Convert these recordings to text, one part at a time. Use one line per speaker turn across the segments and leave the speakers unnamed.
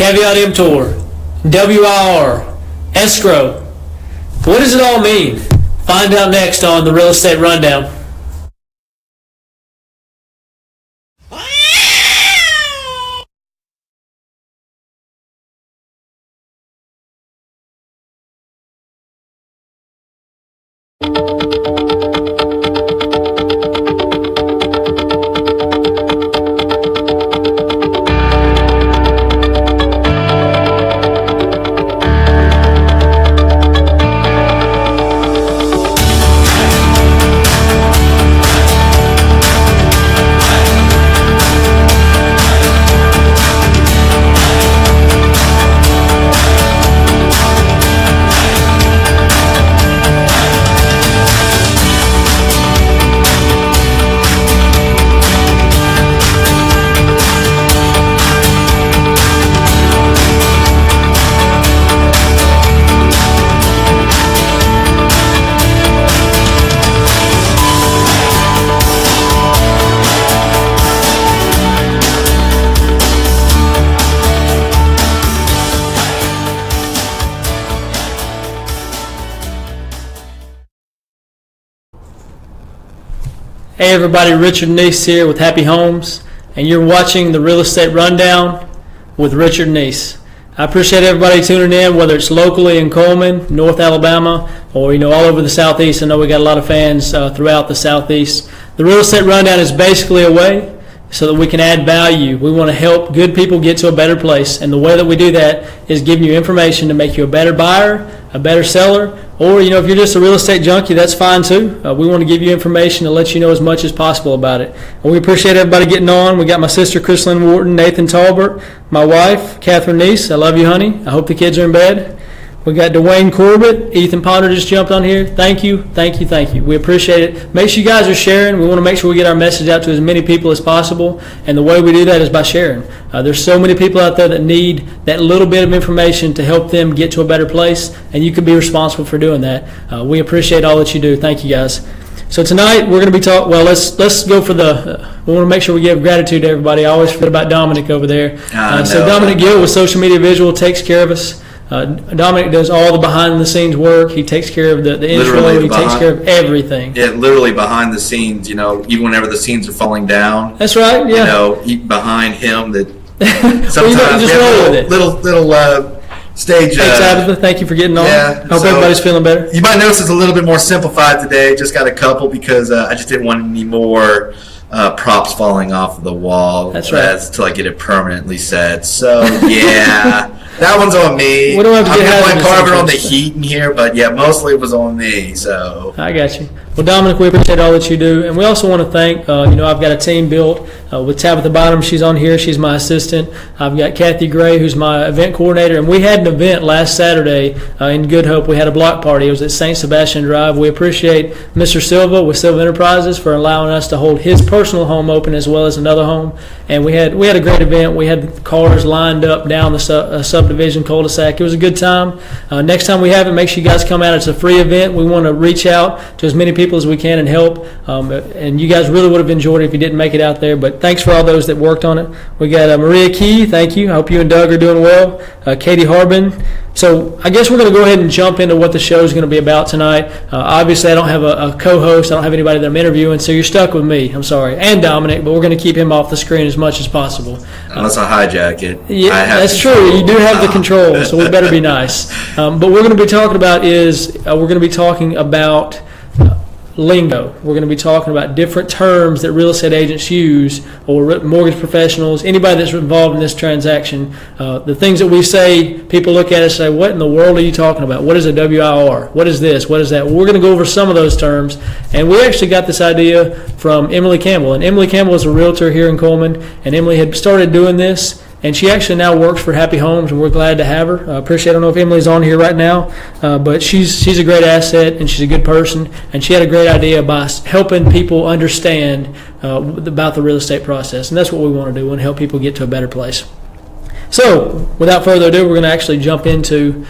caveat emptor, WIR, escrow. What does it all mean? Find out next on the Real Estate Rundown. Hey everybody, Richard Neese here with Happy Homes, and you're watching the Real Estate Rundown with Richard Neese. I appreciate everybody tuning in, whether it's locally in Coleman, North Alabama, or all over the Southeast. I know we got a lot of fans throughout the Southeast. The Real Estate Rundown is basically a way so that we can add value. We want to help good people get to a better place, and the way that we do that is giving you information to make you a better buyer, a better seller, or if you're just a real estate junkie, that's fine too. We want to give you information to let you know as much as possible about it. And we appreciate everybody getting on. We got my sister Chrislyn Wharton, Nathan Talbert, my wife Catherine Neese. I love you, honey. I hope the kids are in bed. We got Dwayne Corbett. Ethan Potter just jumped on here. Thank you. We appreciate it. Make sure you guys are sharing. We want to make sure we get our message out to as many people as possible. And the way we do that is by sharing. There's so many people out there that need that little bit of information to help them get to a better place. And you can be responsible for doing that. We appreciate all that you do. Thank you, guys. So tonight we're going to be talking. Well, let's go for the. We want to make sure we give gratitude to everybody. I always forget about Dominic over there. So Dominic Gill with Social Media Visual takes care of us. Dominic does all the behind-the-scenes work. He takes care of the intro. He takes care of everything.
Yeah, literally behind the scenes. Even whenever the scenes are falling down.
That's right. Yeah.
Behind him that
well,
sometimes
just roll with it.
Little stage.
Thank you for getting on.
Yeah.
Hope everybody's feeling better.
You might notice it's a little bit more simplified today. Just got a couple because I just didn't want any more props falling off of the wall.
That's right.
Until I get it permanently set. So yeah. That one's on me.
We don't have to get
I'm carving on the heat in here, but yeah, mostly it was on me. So
I got you. Well, Dominic, we appreciate all that you do, and we also want to thank. I've got a team built with Tabitha Bottom. She's on here. She's my assistant. I've got Kathy Gray, who's my event coordinator, and we had an event last Saturday in Good Hope. We had a block party. It was at St. Sebastian Drive. We appreciate Mr. Silva with Silva Enterprises for allowing us to hold his personal home open as well as another home. And we had a great event. We had cars lined up down the subdivision cul-de-sac. It was a good time. Next time we have it, make sure you guys come out. It's a free event. We want to reach out to as many people as we can and help. And you guys really would have enjoyed it if you didn't make it out there. But thanks for all those that worked on it. We got Maria Key. Thank you. I hope you and Doug are doing well. Katie Harbin. So I guess we're going to go ahead and jump into what the show is going to be about tonight. Obviously, I don't have a co-host. I don't have anybody that I'm interviewing, so you're stuck with me. I'm sorry. And Dominic, but we're going to keep him off the screen as much as possible.
Unless I hijack it.
Yeah, that's true. You do have the control, so we better be nice. But we're going to be talking about lingo. We're going to be talking about different terms that real estate agents use, or mortgage professionals, anybody that's involved in this transaction. The things that we say, people look at us and say, what in the world are you talking about? What is a WIR? What is this? What is that? Well, we're going to go over some of those terms. And we actually got this idea from Emily Campbell. And Emily Campbell is a realtor here in Coleman. And Emily had started doing this. And she actually now works for Happy Homes, and we're glad to have her. I don't know if Emily's on here right now, but she's a great asset, and she's a good person. And she had a great idea by helping people understand about the real estate process. And that's what we want to do. We want to help people get to a better place. So, without further ado, we're going to actually jump into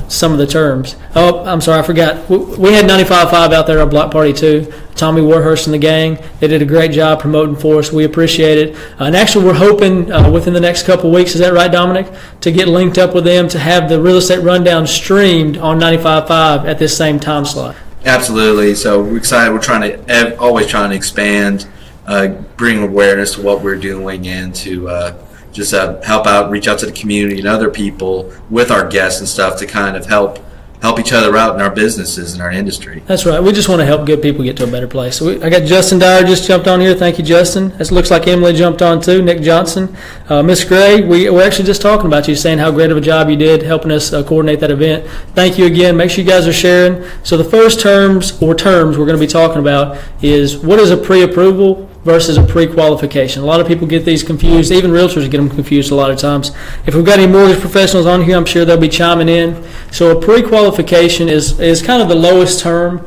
some of the terms. Oh, I'm sorry, I forgot. We had 95.5 out there on Block Party 2. Tommy Warhurst and the gang, they did a great job promoting for us. We appreciate it. And actually, we're hoping within the next couple of weeks, is that right, Dominic, to get linked up with them to have the Real Estate Rundown streamed on 95.5 at this same time slot.
Absolutely. So we're excited. We're always trying to expand, bring awareness to what we're doing, and to just help out, reach out to the community and other people with our guests and stuff to kind of help each other out in our businesses and our industry.
That's right. We just want to help good people get to a better place. So I got Justin Dyer just jumped on here. Thank you, Justin. It looks like Emily jumped on too. Nick Johnson. Miss Gray, we're actually just talking about you, saying how great of a job you did helping us coordinate that event. Thank you again. Make sure you guys are sharing. So the first terms we're going to be talking about is what is a pre-approval versus a pre-qualification. A lot of people get these confused. Even realtors get them confused a lot of times. If we've got any mortgage professionals on here, I'm sure they'll be chiming in. So a pre-qualification is kind of the lowest term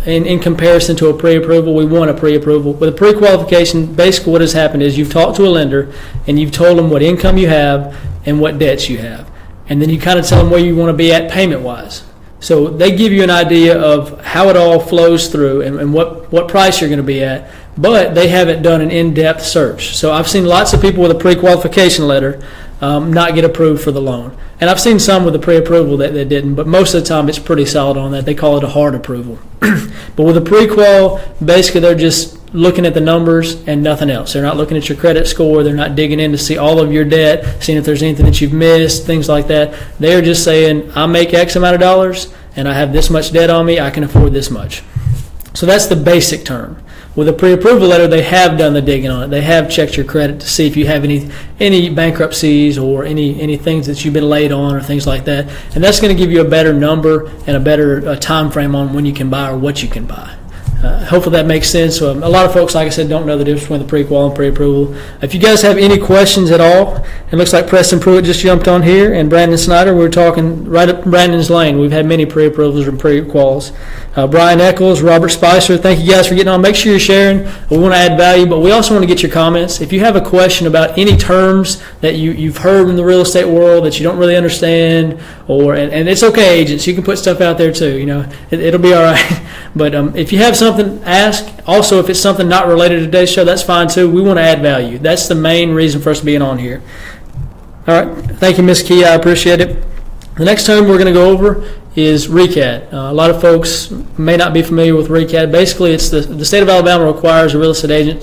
in comparison to a pre-approval. We want a pre-approval. With a pre-qualification, basically what has happened is you've talked to a lender and you've told them what income you have and what debts you have. And then you kind of tell them where you want to be at payment-wise. So they give you an idea of how it all flows through and what price you're going to be at, but they haven't done an in-depth search. So I've seen lots of people with a pre-qualification letter not get approved for the loan. And I've seen some with a pre-approval that didn't, but most of the time it's pretty solid on that. They call it a hard approval. But with a pre-qual, basically they're just looking at the numbers and nothing else. They're not looking at your credit score. They're not digging in to see all of your debt, seeing if there's anything that you've missed, things like that. They're just saying, I make X amount of dollars and I have this much debt on me, I can afford this much. So that's the basic term. With a pre-approval letter, they have done the digging on it. They have checked your credit to see if you have any bankruptcies or any things that you've been laid on or things like that. And that's going to give you a better number and a better time frame on when you can buy or what you can buy. Hopefully that makes sense. So a lot of folks, like I said, don't know the difference between the pre-qual and pre-approval. If you guys have any questions at all, it looks like Preston Pruitt just jumped on here, and Brandon Snyder. We're talking right up Brandon's lane. We've had many pre-approvals and pre-quals. Brian Eccles, Robert Spicer, thank you guys for getting on. Make sure you're sharing. We want to add value, but we also want to get your comments. If you have a question about any terms that you've heard in the real estate world that you don't really understand, and it's okay, agents, you can put stuff out there too. It'll be all right. But if you have something, ask. Also, if it's something not related to today's show, that's fine too. We want to add value. That's the main reason for us being on here. All right. Thank you, Ms. Key. I appreciate it. The next term we're going to go over is RECAD. A lot of folks may not be familiar with RECAD. Basically, it's the state of Alabama requires a real estate agent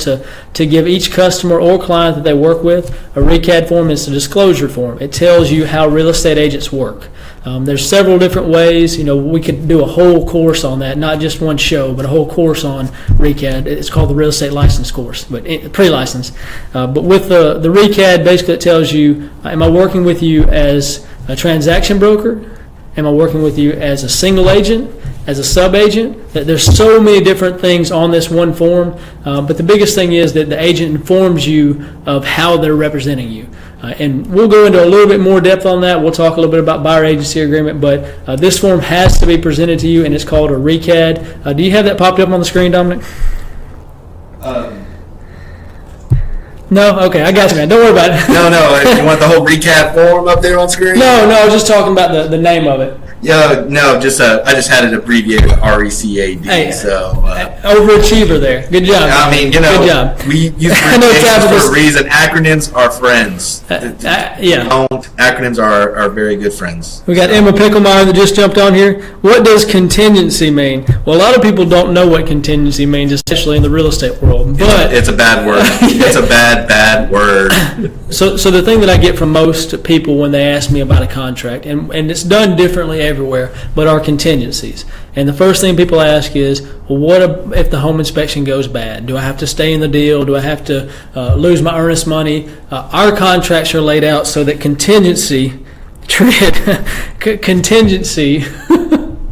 to give each customer or client that they work with a RECAD form. It's a disclosure form. It tells you how real estate agents work. There's several different ways. We could do a whole course on that, not just one show, but a whole course on RECAD. It's called the Real Estate License Course, but pre-license. But with the RECAD, basically it tells you, am I working with you as a transaction broker? Am I working with you as a single agent, as a sub-agent? There's so many different things on this one form, but the biggest thing is that the agent informs you of how they're representing you. And we'll go into a little bit more depth on that. We'll talk a little bit about buyer agency agreement, but this form has to be presented to you, and it's called a RECAD. Do you have that popped up on the screen, Dominic? No? Okay, I got you, man. Don't worry about it.
No. You want the whole recap form up there on screen?
No, I was just talking about the name of it.
Yeah, no, I just had it abbreviated RECAD.
Hey,
so
overachiever there. Good job.
I mean,
good job.
We use abbreviations for a reason. Acronyms are friends.
Yeah.
Acronyms are very good friends.
We got Emma Picklemeyer that just jumped on here. What does contingency mean? Well, a lot of people don't know what contingency means, especially in the real estate world. But
it's a bad word. It's a bad word.
So the thing that I get from most people when they ask me about a contract, and it's done differently everywhere, but are contingencies. And the first thing people ask is, well, what if the home inspection goes bad? Do I have to stay in the deal? Do I have to lose my earnest money? Our contracts are laid out so that contingency,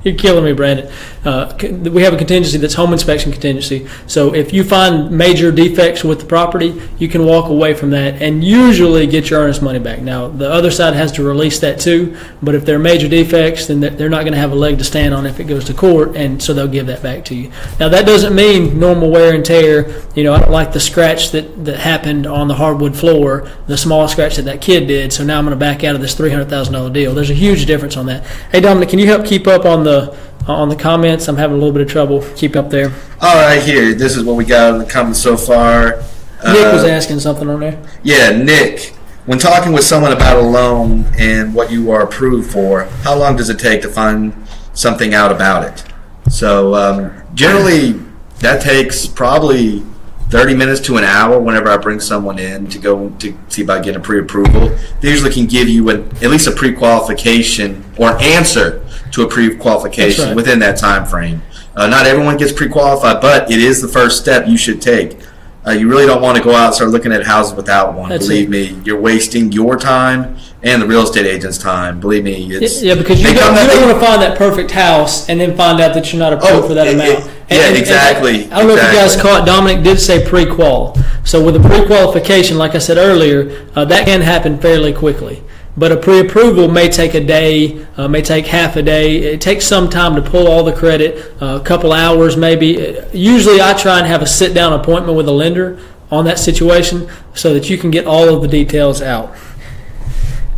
you're killing me, Brandon. We have a contingency that's home inspection contingency. So if you find major defects with the property, you can walk away from that and usually get your earnest money back. Now, the other side has to release that too, but if there are major defects, then they're not going to have a leg to stand on if it goes to court, and so they'll give that back to you. Now, that doesn't mean normal wear and tear. I don't like the scratch that happened on the hardwood floor, the small scratch that kid did, so now I'm going to back out of this $300,000 deal. There's a huge difference on that. Hey, Dominic, can you help keep up on the comments? I'm having a little bit of trouble. Keep up there.
All right, here. This is what we got in the comments so far.
Nick was asking something on there.
Yeah, Nick. When talking with someone about a loan and what you are approved for, how long does it take to find something out about it? So generally, that takes probably 30 minutes to an hour whenever I bring someone in to go to see about getting a pre-approval. They usually can give you at least a pre-qualification or an answer to a pre-qualification within that time frame. Not everyone gets pre-qualified, but it is the first step you should take. You really don't want to go out and start looking at houses without one. Believe me, you're wasting your time and the real estate agent's time. Believe me,
because you don't want to find that perfect house and then find out that you're not approved for that amount.
Exactly.
I don't know if you guys caught, Dominic did say pre-qual. So with a pre-qualification, like I said earlier, that can happen fairly quickly. But a pre-approval may take a day, may take half a day. It takes some time to pull all the credit, a couple hours maybe. Usually I try and have a sit-down appointment with a lender on that situation so that you can get all of the details out.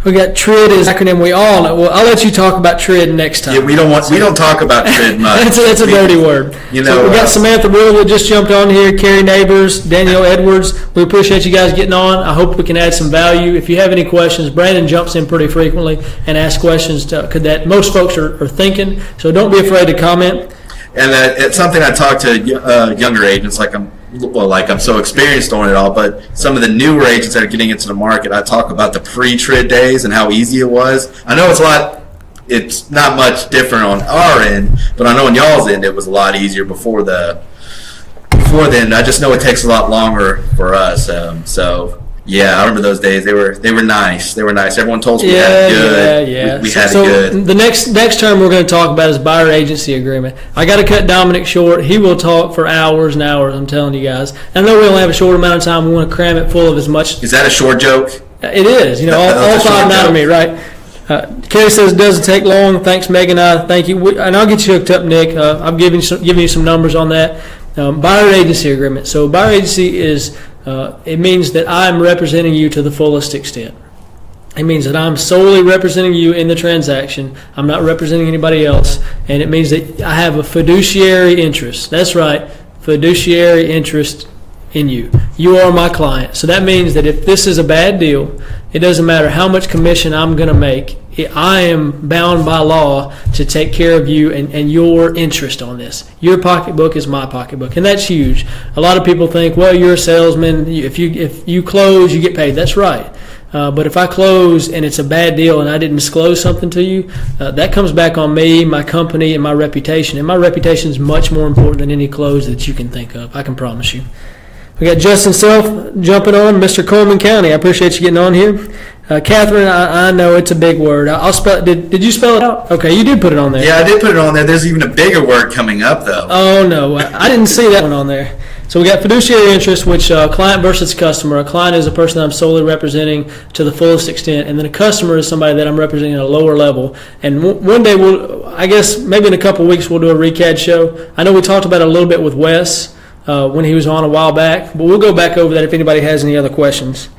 We got TRID is an acronym we all know. Well, I'll let you talk about TRID next time.
Yeah, we don't talk about TRID much.
That's a dirty word. So we got Samantha Will that just jumped on here, Carrie Neighbors, Danielle Edwards. We appreciate you guys getting on. I hope we can add some value. If you have any questions, Brandon jumps in pretty frequently and asks questions that most folks are thinking. So don't be afraid to comment.
And it's something I talk to younger agents, like I'm so experienced on it all, but some of the newer agents that are getting into the market, I talk about the pre-TRID days and how easy it was. I know it's not much different on our end, but I know on y'all's end it was a lot easier before then. I just know it takes a lot longer for us. Yeah, I remember those days. They were nice. Everyone told us we had it good.
Yeah.
We had it good.
The next term we're going to talk about is buyer agency agreement. I got to cut Dominic short. He will talk for hours and hours, I'm telling you guys. I know we only have a short amount of time. We want to cram it full of as much.
Is that a short joke?
It is. All 5 out of me, right? Kerry says it doesn't take long. Thanks, Megan. Thank you. And I'll get you hooked up, Nick. I'm giving you some numbers on that. Buyer agency agreement. So buyer agency is it means that I'm representing you to the fullest extent. It means that I'm solely representing you in the transaction. I'm not representing anybody else. And it means that I have a fiduciary interest. That's right, fiduciary interest in you. You are my client. So that means that if this is a bad deal, it doesn't matter how much commission I'm going to make. I am bound by law to take care of you and your interest on this. Your pocketbook is my pocketbook, and that's huge. A lot of people think, well, you're a salesman. If you close, you get paid. That's right. But if I close and it's a bad deal and I didn't disclose something to you, that comes back on me, my company, and my reputation. And my reputation is much more important than any close that you can think of. I can promise you. We got Justin Self jumping on, Mr. Coleman County. I appreciate you getting on here. Catherine, I know it's a big word. I'll spell it. Did you spell it out? Okay, you did put it on there.
Yeah, I did put it on there. There's even a bigger word coming up, though.
Oh, no. I didn't see that one on there. So we got fiduciary interest, which client versus customer. A client is a person I'm solely representing to the fullest extent, and then a customer is somebody that I'm representing at a lower level. And one day, I guess maybe in a couple of weeks, we'll do a recad show. I know we talked about it a little bit with Wes when he was on a while back, but we'll go back over that if anybody has any other questions.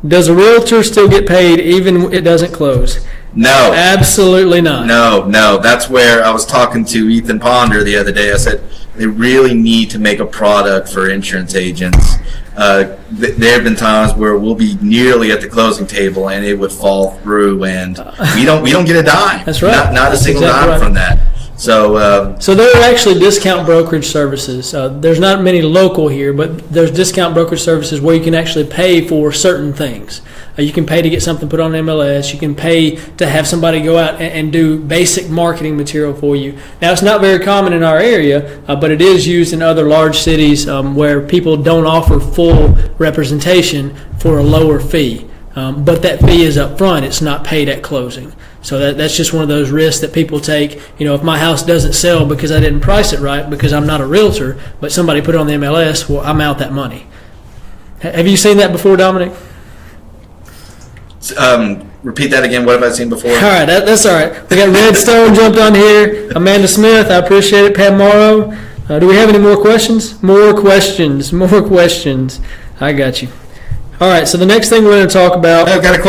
Does a realtor still get paid even if it doesn't close?
No.
Absolutely not.
No. That's where I was talking to Ethan Ponder the other day. I said they really need to make a product for insurance agents. There have been times where we'll be nearly at the closing table and it would fall through, and we don't get a dime.
That's right.
Not a single dime from that. So
there are actually discount brokerage services. There's not many local here, but there's discount brokerage services where you can actually pay for certain things. You can pay to get something put on MLS. You can pay to have somebody go out and do basic marketing material for you. Now, it's not very common in our area, but it is used in other large cities where people don't offer full representation for a lower fee. But that fee is up front. It's not paid at closing. So that's just one of those risks that people take. If my house doesn't sell because I didn't price it right, because I'm not a realtor, but somebody put it on the MLS, well, I'm out that money. Have you seen that before, Dominic?
Repeat that again. What have I seen before?
All right, that's all right. We got Redstone jumped on here. Amanda Smith, I appreciate it. Pat Morrow. Do we have any more questions? More questions. I got you. All right, so the next thing we're going to talk about.
I've got a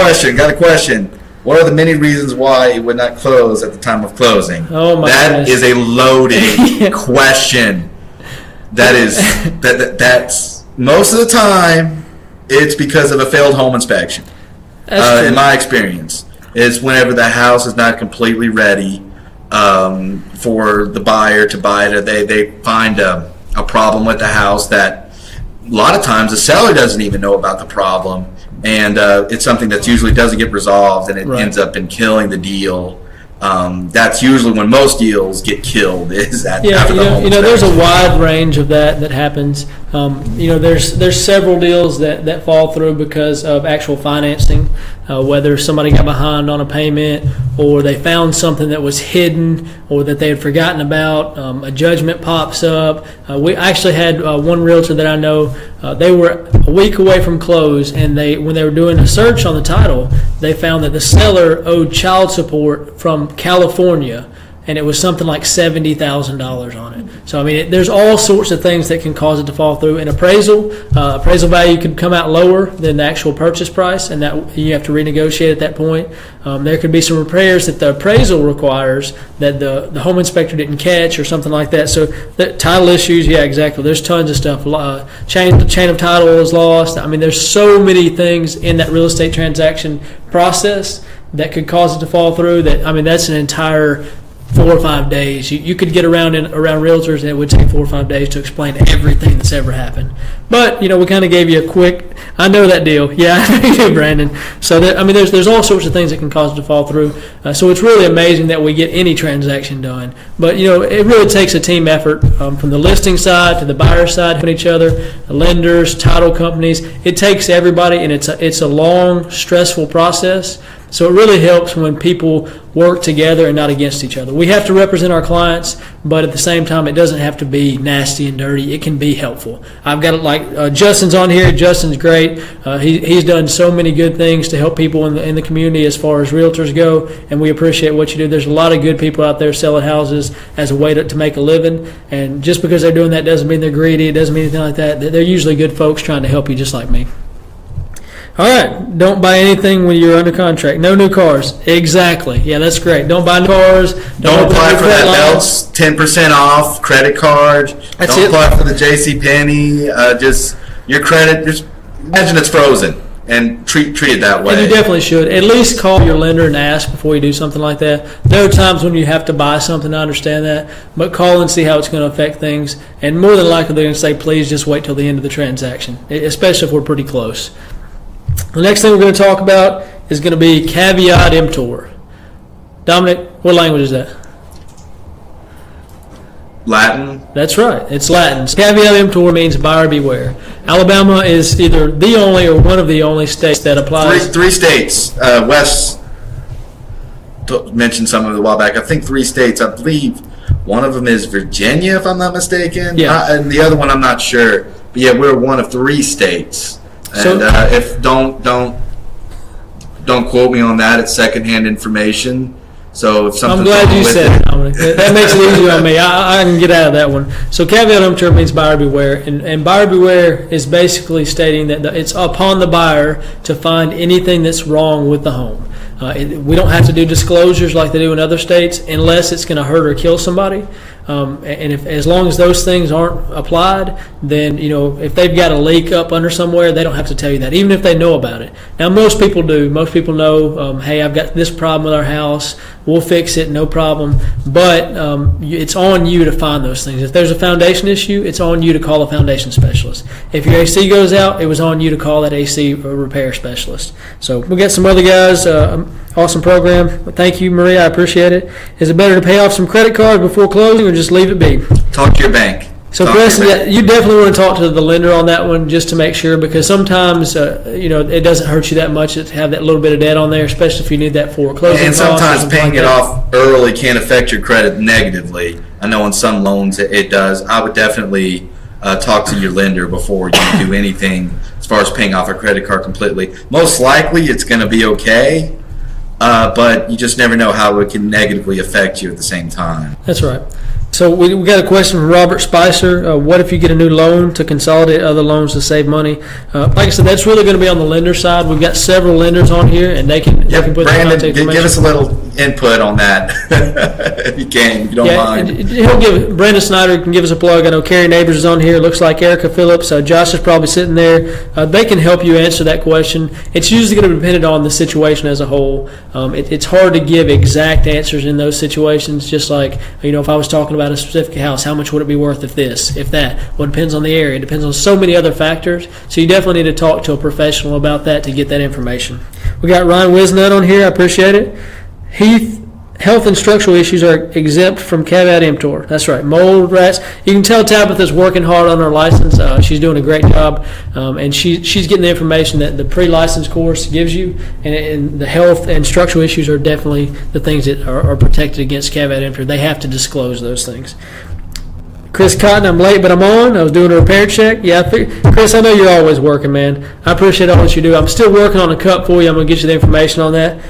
question. What are the many reasons why it would not close at the time of closing?
Oh my
That
goodness.
is a loaded question. That's most of the time it's because of a failed home inspection. In my experience, is whenever the house is not completely ready for the buyer to buy it, they find a problem with the house that a lot of times the seller doesn't even know about the problem, and it's something that usually doesn't get resolved, and it ends up in killing the deal. That's usually when most deals get killed. Is that after the home inspection.
There's a wide range of that happens. There's several deals that fall through because of actual financing, whether somebody got behind on a payment, or they found something that was hidden, or that they had forgotten about. A judgment pops up. We actually had one realtor that I know. They were a week away from close, and when they were doing a search on the title, they found that the seller owed child support from California, and it was something like $70,000 on it. So, there's all sorts of things that can cause it to fall through. An appraisal value could come out lower than the actual purchase price, and that you have to renegotiate at that point. There could be some repairs that the appraisal requires that the home inspector didn't catch, or something like that. So, title issues, yeah, exactly. There's tons of stuff. Chain of title is lost. There's so many things in that real estate transaction process that could cause it to fall through. That's an entire 4 or 5 days. You could get around realtors, and it would take 4 or 5 days to explain everything that's ever happened. But we kind of gave you a quick. I know that deal. Yeah, I do, Brandon. So there's all sorts of things that can cause it to fall through. So it's really amazing that we get any transaction done. But it really takes a team effort from the listing side to the buyer side, helping each other, the lenders, title companies. It takes everybody, and it's a long, stressful process. So it really helps when people work together and not against each other. We have to represent our clients, but at the same time, it doesn't have to be nasty and dirty. It can be helpful. I've got Justin's on here. Justin's great. He's done so many good things to help people in the community as far as realtors go, and we appreciate what you do. There's a lot of good people out there selling houses as a way to make a living, and just because they're doing that doesn't mean they're greedy. It doesn't mean anything like that. They're usually good folks trying to help you, just like me. All right, don't buy anything when you're under contract. No new cars. Exactly. Yeah, that's great. Don't buy new cars.
Don't apply for that belts, 10% off credit card. Don't apply for the JCPenney. Just your credit. Just imagine it's frozen, and treat it that way.
And you definitely should. At least call your lender and ask before you do something like that. There are times when you have to buy something, I understand that, but call and see how it's going to affect things. And more than likely, they're going to say, please just wait till the end of the transaction, especially if we're pretty close. The next thing we're going to talk about is going to be caveat emptor. Dominic, what language is that?
Latin.
That's right. It's Latin. Caveat emptor means buyer beware. Alabama is either the only or one of the only states that applies.
Three states. Wes mentioned some of it a while back. I think 3 states. I believe one of them is Virginia, if I'm not mistaken.
Yeah.
And the other one, I'm not sure. But yeah, we're one of 3 states. And if don't quote me on that, it's secondhand information. So if something's
I'm glad you said
it,
that makes it easier on me. I can get out of that one. So caveat emptor means buyer beware, and buyer beware is basically stating that it's upon the buyer to find anything that's wrong with the home. We don't have to do disclosures like they do in other states unless it's going to hurt or kill somebody. And as long as those things aren't applied, then if they've got a leak up under somewhere, they don't have to tell you that, even if they know about it. Now, most people do. Most people know, hey, I've got this problem with our house. We'll fix it, no problem. But it's on you to find those things. If there's a foundation issue, it's on you to call a foundation specialist. If your AC goes out, it was on you to call that AC repair specialist. So we got some other guys. Awesome program. Thank you, Maria. I appreciate it. Is it better to pay off some credit cards before closing or just leave it be?
Talk to your bank.
So, Chris, you definitely want to talk to the lender on that one just to make sure, because sometimes, it doesn't hurt you that much to have that little bit of debt on there, especially if you need that for closing
and
costs.
sometimes paying it off early can affect your credit negatively. I know on some loans it does. I would definitely talk to your lender before you do anything as far as paying off a credit card completely. Most likely it's going to be okay, but you just never know how it can negatively affect you at the same time.
That's right. So we got a question from Robert Spicer. What if you get a new loan to consolidate other loans to save money? Like I said, that's really going to be on the lender side. We've got several lenders on here, and they can put
Brandon,
their contact information.
give us a little input on that if you can, if you don't mind.
Brandon Snyder can give us a plug. I know Carrie Neighbors is on here. Looks like Erica Phillips. Josh is probably sitting there. They can help you answer that question. It's usually going to depend on the situation as a whole. It's hard to give exact answers in those situations. Just like, if I was talking about a specific house, how much would it be worth if this, if that? Well, it depends on the area. It depends on so many other factors. So you definitely need to talk to a professional about that to get that information. We got Ryan Wisnut on here. I appreciate it. Heath, health and structural issues are exempt from caveat emptor. That's right. Mold, rats. You can tell Tabitha's working hard on her license. She's doing a great job, and she's getting the information that the pre-license course gives you, and the health and structural issues are definitely the things that are protected against caveat emptor. They have to disclose those things. Chris Cotton, I'm late, but I'm on. I was doing a repair check. Yeah, Chris, I know you're always working, man. I appreciate all that you do. I'm still working on a cup for you. I'm going to get you the information on that.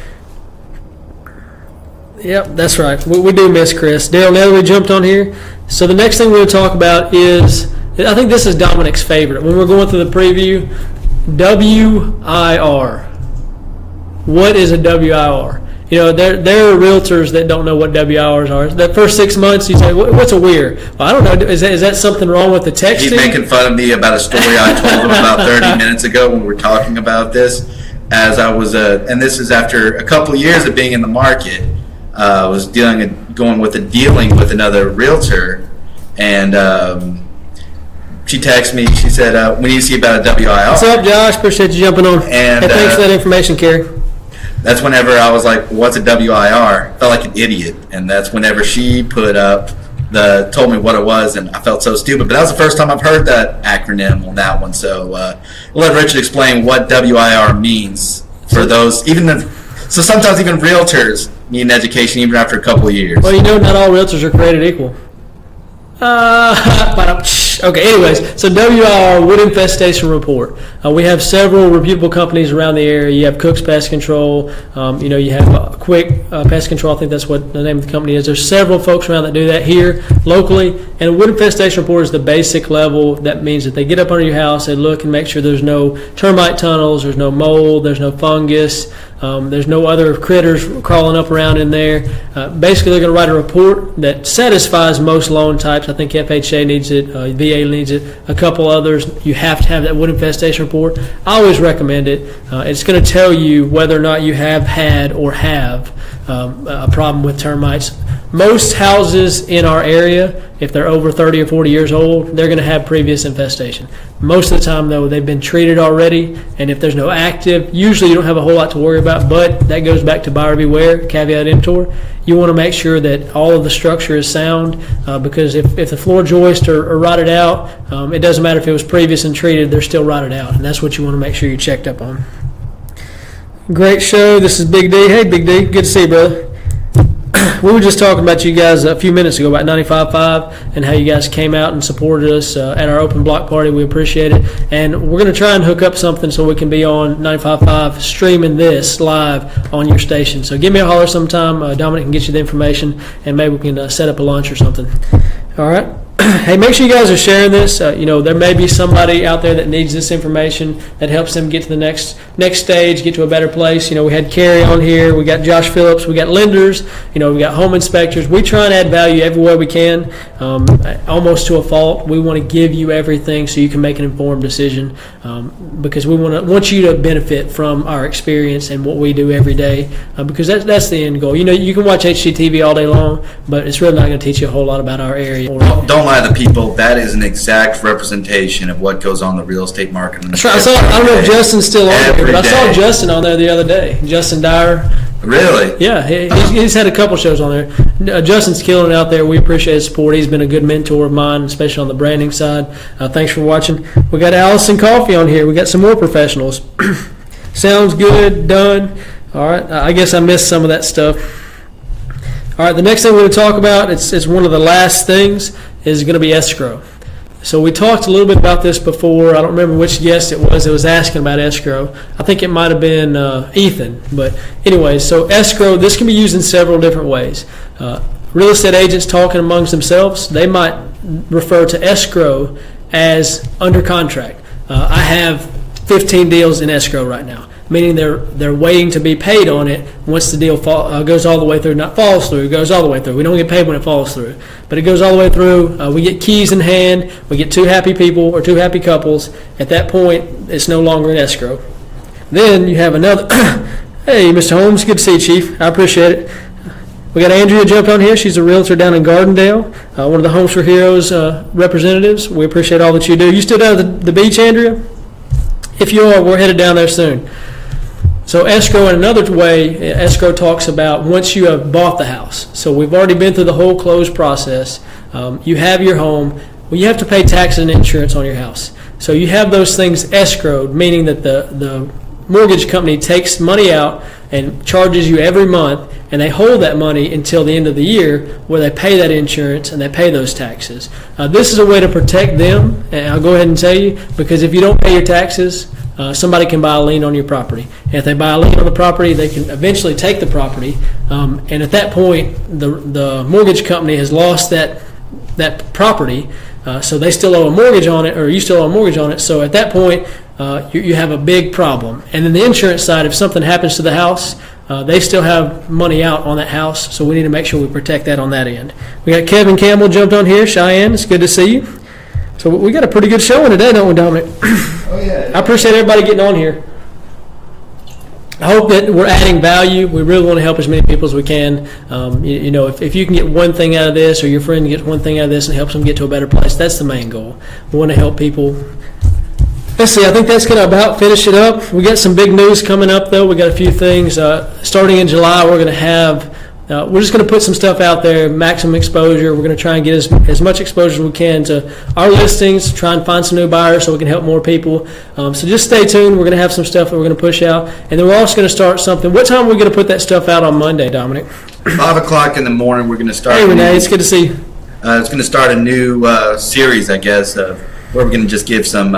Yep, that's right. We do miss Chris. Dale, now that we jumped on here, so the next thing we're going to talk about is, I think this is Dominic's favorite. When we're going through the preview, WIR. What is a WIR? There are realtors that don't know what WIRs are. The first 6 months, you say, what's a WIR? Well, I don't know. Is that something wrong with the texting?
He's making fun of me about a story I told him about 30 minutes ago when we were talking about this. As I was, and this is after a couple of years of being in the market. Was going with another realtor, and she texted me. She said, "We need to see about a WIR."
What's up, Josh? Appreciate you jumping on.
And
hey, thanks for that information, Carrie.
That's whenever I was like, "What's a WIR?" Felt like an idiot, and that's whenever she told me what it was, and I felt so stupid. But that was the first time I've heard that acronym on that one. So we'll let Richard explain what WIR means for those. So sometimes even realtors need an education even after a couple of years.
Well, not all realtors are created equal. Okay, anyways, so WIR, Wood Infestation Report. We have several reputable companies around the area. You have Cook's Pest Control. You have Quick Pest Control. I think that's what the name of the company is. There's several folks around that do that here locally. And a Wood Infestation Report is the basic level. That means that they get up under your house, they look and make sure there's no termite tunnels, there's no mold, there's no fungus, there's no other critters crawling up around in there. Basically, they're going to write a report that satisfies most loan types. I think FHA needs it, VA needs it, a couple others. You have to have that wood infestation report. I always recommend it. It's going to tell you whether or not you have had or have a problem with termites. Most houses in our area, if they're over 30 or 40 years old, they're going to have previous infestation. Most of the time, though, they've been treated already, and if there's no active, usually you don't have a whole lot to worry about, but that goes back to buyer beware, caveat emptor. You want to make sure that all of the structure is sound, because if the floor joists are rotted out, it doesn't matter if it was previous and treated, they're still rotted out, and that's what you want to make sure you're checked up on. Great show. This is Big D. Hey, Big D. Good to see you, brother. We were just talking about you guys a few minutes ago about 95.5 and how you guys came out and supported us at our open block party. We appreciate it. And we're going to try and hook up something so we can be on 95.5 streaming this live on your station. So give me a holler sometime. Dominic can get you the information, and maybe we can set up a lunch or something. All right. Hey, make sure you guys are sharing this. There may be somebody out there that needs this information that helps them get to the next stage, get to a better place. We had Carrie on here. We got Josh Phillips. We got lenders. We got home inspectors. We try and add value everywhere we can, almost to a fault. We want to give you everything so you can make an informed decision, because we want you to benefit from our experience and what we do every day, because that's the end goal. You can watch HGTV all day long, but it's really not going to teach you a whole lot about our area.
Don't lie to people. That is an exact representation of what goes on in the real estate market.
I don't know if Justin's still on there, but I saw Justin on there the other day. Justin Dyer.
Really?
Yeah, he's had a couple shows on there. Justin's killing it out there. We appreciate his support. He's been a good mentor of mine, especially on the branding side. Thanks for watching. We got Allison Coffee on here. We got some more professionals. Sounds good. Done. All right. I guess I missed some of that stuff. All right. The next thing we're going to talk about, it's one of the last things, is going to be escrow. So we talked a little bit about this before. I don't remember which guest it was asking about escrow. I think it might have been Ethan. But anyway, so escrow, this can be used in several different ways. Real estate agents talking amongst themselves, they might refer to escrow as under contract. I have 15 deals in escrow right now, meaning they're waiting to be paid on it once the deal goes all the way through. Not falls through, it goes all the way through. We don't get paid when it falls through, but it goes all the way through. We get keys in hand. We get two happy people or two happy couples. At that point, it's no longer an escrow. Then you have another. Hey, Mr. Holmes, good to see you, Chief. I appreciate it. We got Andrea jumped on here. She's a realtor down in Gardendale, one of the Homes for Heroes representatives. We appreciate all that you do. You still down at the beach, Andrea? If you are, we're headed down there soon. So escrow, in another way, escrow talks about once you have bought the house. So we've already been through the whole close process. You have your home. Well, you have to pay taxes and insurance on your house. So you have those things escrowed, meaning that the mortgage company takes money out and charges you every month, and they hold that money until the end of the year where they pay that insurance and they pay those taxes. This is a way to protect them, and I'll go ahead and tell you, because if you don't pay your taxes, somebody can buy a lien on your property. And if they buy a lien on the property, they can eventually take the property, and at that point, the mortgage company has lost that property, so they still owe a mortgage on it, or you still owe a mortgage on it. So at that point, you have a big problem. And then the insurance side, if something happens to the house, they still have money out on that house, so we need to make sure we protect that on that end. We got Kevin Campbell jumped on here. Cheyenne, it's good to see you. So we got a pretty good showing today, don't we, Dominic?
Oh, yeah.
I appreciate everybody getting on here. I hope that we're adding value. We really want to help as many people as we can. If you can get one thing out of this, or your friend gets one thing out of this and helps them get to a better place, that's the main goal. We want to help people. Let's see, I think that's going to about finish it up. We got some big news coming up, though. We got a few things. Starting in July, we're going to have, we're just going to put some stuff out there, maximum exposure. We're going to try and get as much exposure as we can to our listings, try and find some new buyers so we can help more people. So just stay tuned. We're going to have some stuff that we're going to push out. And then we're also going to start something. What time are we going to put that stuff out on Monday, Dominic?
5 o'clock in the morning, we're going to start.
Hey, Renee, it's good to see you.
It's going to start a new series, I guess, where we're going to just give some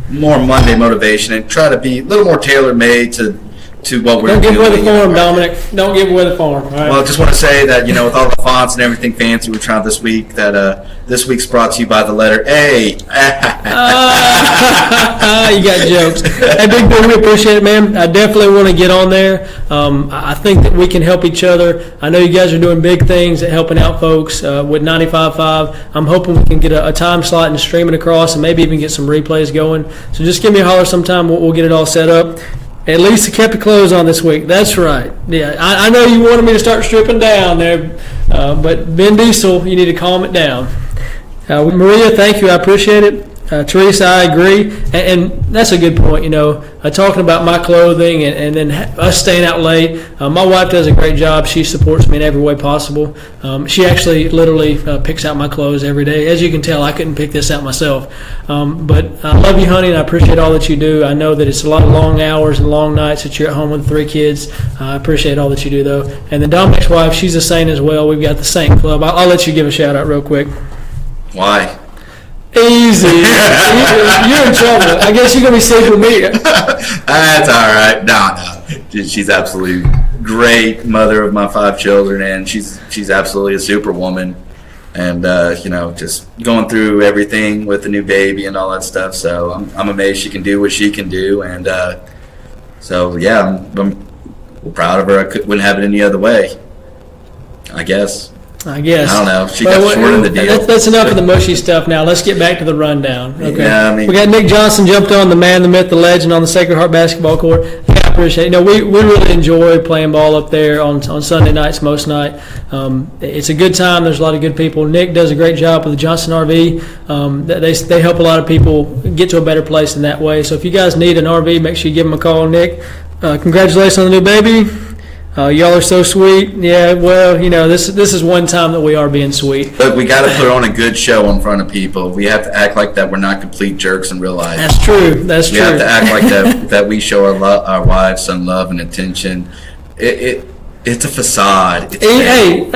more Monday motivation and try to be a little more tailor-made to what we're doing.
Don't give away the farm, Dominic. Don't give away the farm. All right.
Well, I just want to say that, with all the fonts and everything fancy we're trying this week, that this week's brought to you by the letter A.
You got jokes. Hey, Big Boy, we appreciate it, man. I definitely want to get on there. I think that we can help each other. I know you guys are doing big things at helping out folks with 95.5. I'm hoping we can get a time slot and stream it across and maybe even get some replays going. So just give me a holler sometime. We'll get it all set up. At least I kept the clothes on this week. That's right. Yeah, I know you wanted me to start stripping down there, but Vin Diesel, you need to calm it down. Maria, thank you. I appreciate it. Teresa, I agree. And that's a good point, talking about my clothing and then us staying out late. My wife does a great job. She supports me in every way possible. She actually literally picks out my clothes every day. As you can tell, I couldn't pick this out myself. But I love you, honey, and I appreciate all that you do. I know that it's a lot of long hours and long nights that you're at home with 3 kids. I appreciate all that you do, though. And then Dominic's wife, she's a saint as well. We've got the Saint Club. I'll let you give a shout-out real quick.
Why?
Easy. You're in trouble. I guess you're going to be safe with me.
That's all right. No. She's absolutely great mother of my 5 children, and she's absolutely a superwoman. And, just going through everything with the new baby and all that stuff. So I'm amazed she can do what she can do. And I'm proud of her. I wouldn't have it any other way, I guess. I don't know. She got short in the deal.
That's enough of the mushy stuff now. Let's get back to the rundown. Okay.
Yeah,
we got Nick Johnson jumped on, the man, the myth, the legend on the Sacred Heart basketball court. Yeah, I appreciate it. We really enjoy playing ball up there on Sunday nights most night. It's a good time. There's a lot of good people. Nick does a great job with the Johnson RV. They help a lot of people get to a better place in that way. So if you guys need an RV, make sure you give them a call, Nick. Congratulations on the new baby. Y'all are so sweet. Yeah, well, this is one time that we are being sweet.
Look, we got to put on a good show in front of people. We have to act like that we're not complete jerks in real life.
That's true. That's true.
We have to act like that we show our wives some love and attention. It's a facade.
Hey,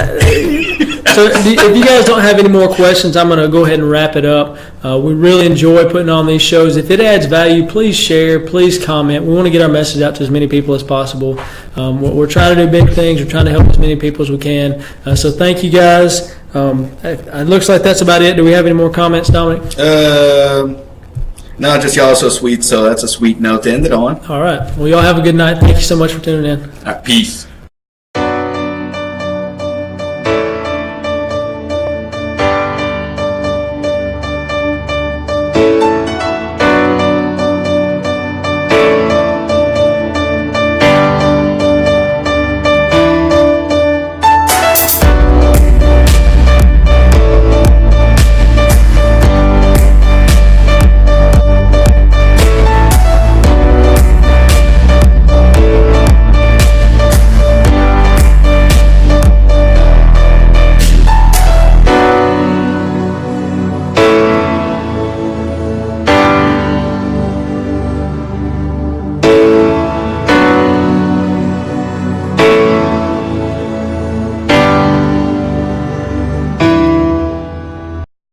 so if you guys don't have any more questions, I'm going to go ahead and wrap it up. We really enjoy putting on these shows. If it adds value, please share, please comment. We want to get our message out to as many people as possible. We're trying to do big things. We're trying to help as many people as we can. So thank you, guys. It looks like that's about it. Do we have any more comments, Dominic?
No, just y'all are so sweet, so that's a sweet note to end it on.
All right. Well, y'all have a good night. Thank you so much for tuning in.
All right, peace.